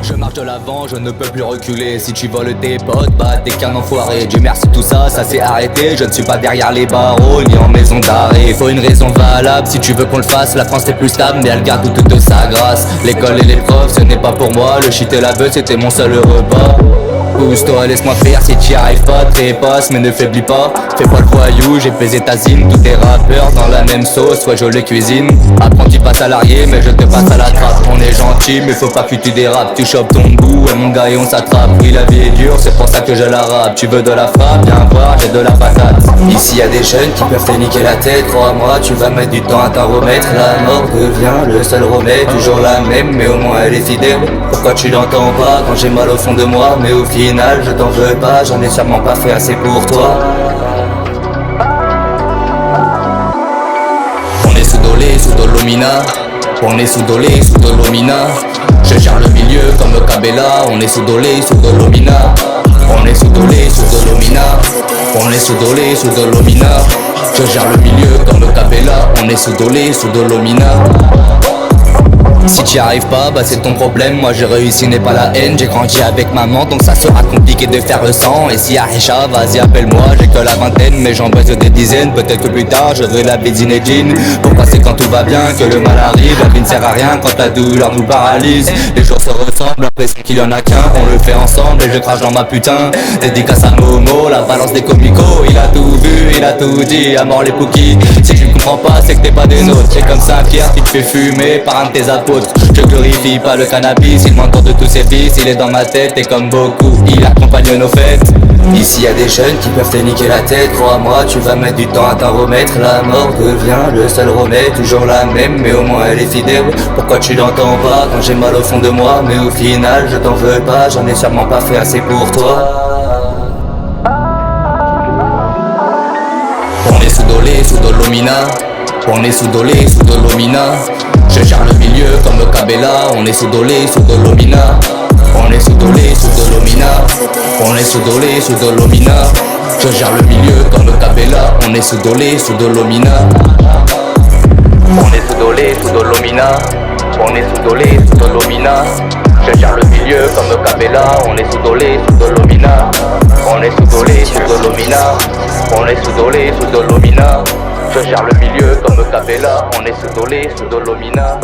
Je marche de l'avant, je ne peux plus reculer. Si tu voles tes potes, bah t'es qu'un enfoiré. Dieu merci tout ça, ça s'est arrêté. Je ne suis pas derrière les barreaux, ni en maison d'arrêt. Faut une raison valable, si tu veux qu'on le fasse. La France est plus stable, mais elle garde toute de sa grâce. L'école et les profs, ce n'est pas pour moi. Le shit et la beuh, c'était mon seul repas. Pousse-toi, laisse-moi faire, si t'y arrives pas, trépasse, mais ne faiblis pas. Fais pas le voyou, j'ai pesé ta zine. Tous tes rappeurs dans la même sauce, soit je les cuisine. Apprenti pas salarié, mais je te passe à la trappe. On est gentil, mais faut pas que tu dérapes. Tu chopes ton goût, et mon gars, et on s'attrape. Oui, la vie est dure, c'est pour ça que je la rappe. Tu veux de la frappe, viens voir, j'ai de la patate. Ici y'a des jeunes qui peuvent te niquer la tête. Crois-moi, tu vas mettre du temps à t'en remettre. La mort devient le seul remède. Toujours la même, mais au moins elle est fidèle. Pourquoi tu l'entends pas quand j'ai mal au fond de moi? Mais au final, je t'en veux pas, j'en ai sûrement pas fait assez pour toi. On est sous Dolé, sous Dolomina. On est sous Dolé, sous Dolomina. Je gère le milieu comme Cabella. On est sous Dolé, sous Dolomina. On est sous Dolé, sous Dolomina. On est sous Dolé, sous Dolomina. Je gère le milieu comme Cabella. On est sous Dolé, sous Dolomina. Si t'y arrives pas, bah c'est ton problème. Moi j'ai réussi, n'est pas la haine. J'ai grandi avec maman, donc ça sera compliqué de faire sans. Et si Arisha, vas-y appelle-moi. J'ai que la vingtaine, mais j'en baisse des dizaines. Peut-être que plus tard, j'aurai la vie Zinedine. Pourquoi c'est quand tout va bien que le mal arrive? La vie ne sert à rien quand la douleur nous paralyse. Les jours se ressemblent, l'impression qu'il y en a qu'un. On le fait ensemble et je crache dans ma putain. Dédicace à Momo, la balance des comicos. Il a tout vu, il a tout dit, à mort les pookies. Si tu ne comprends pas, c'est que t'es pas des nôtres. C'est comme Saint-Pierre qui te fait fumer par un de tes apôtres. Je glorifie pas le cannabis, il m'entend de tous ses fils. Il est dans ma tête et comme beaucoup, il accompagne nos fêtes. Ici y'a des jeunes qui peuvent te niquer la tête. Crois-moi, tu vas mettre du temps à t'en remettre. La mort devient le seul remède. Toujours la même, mais au moins elle est fidèle. Pourquoi tu l'entends pas quand j'ai mal au fond de moi? Mais au final, je t'en veux pas, j'en ai sûrement pas fait assez pour toi. On est sous Dolé, sous Dolomina. On est sous Dolé, sous Dolomina. Je gère le milieu comme Cabella. On est sous Dolé, sous Dolomina. On est sous Dolé, sous Dolomina. On est sous Dolé, sous Dolomina. Je gère le milieu comme Cabella. On est sous Dolé, sous Dolomina. On est sous Dolé, sous Dolomina. On est sous Dolé, sous Dolomina. Je gère le milieu comme Cabella. On est sous Dolé, sous Dolomina. On est sous Dolé, sous Dolomina. On est sous Dolé, sous Dolomina. Je gère le milieu comme Cabella. On est sous Dolé, sous Dolomina.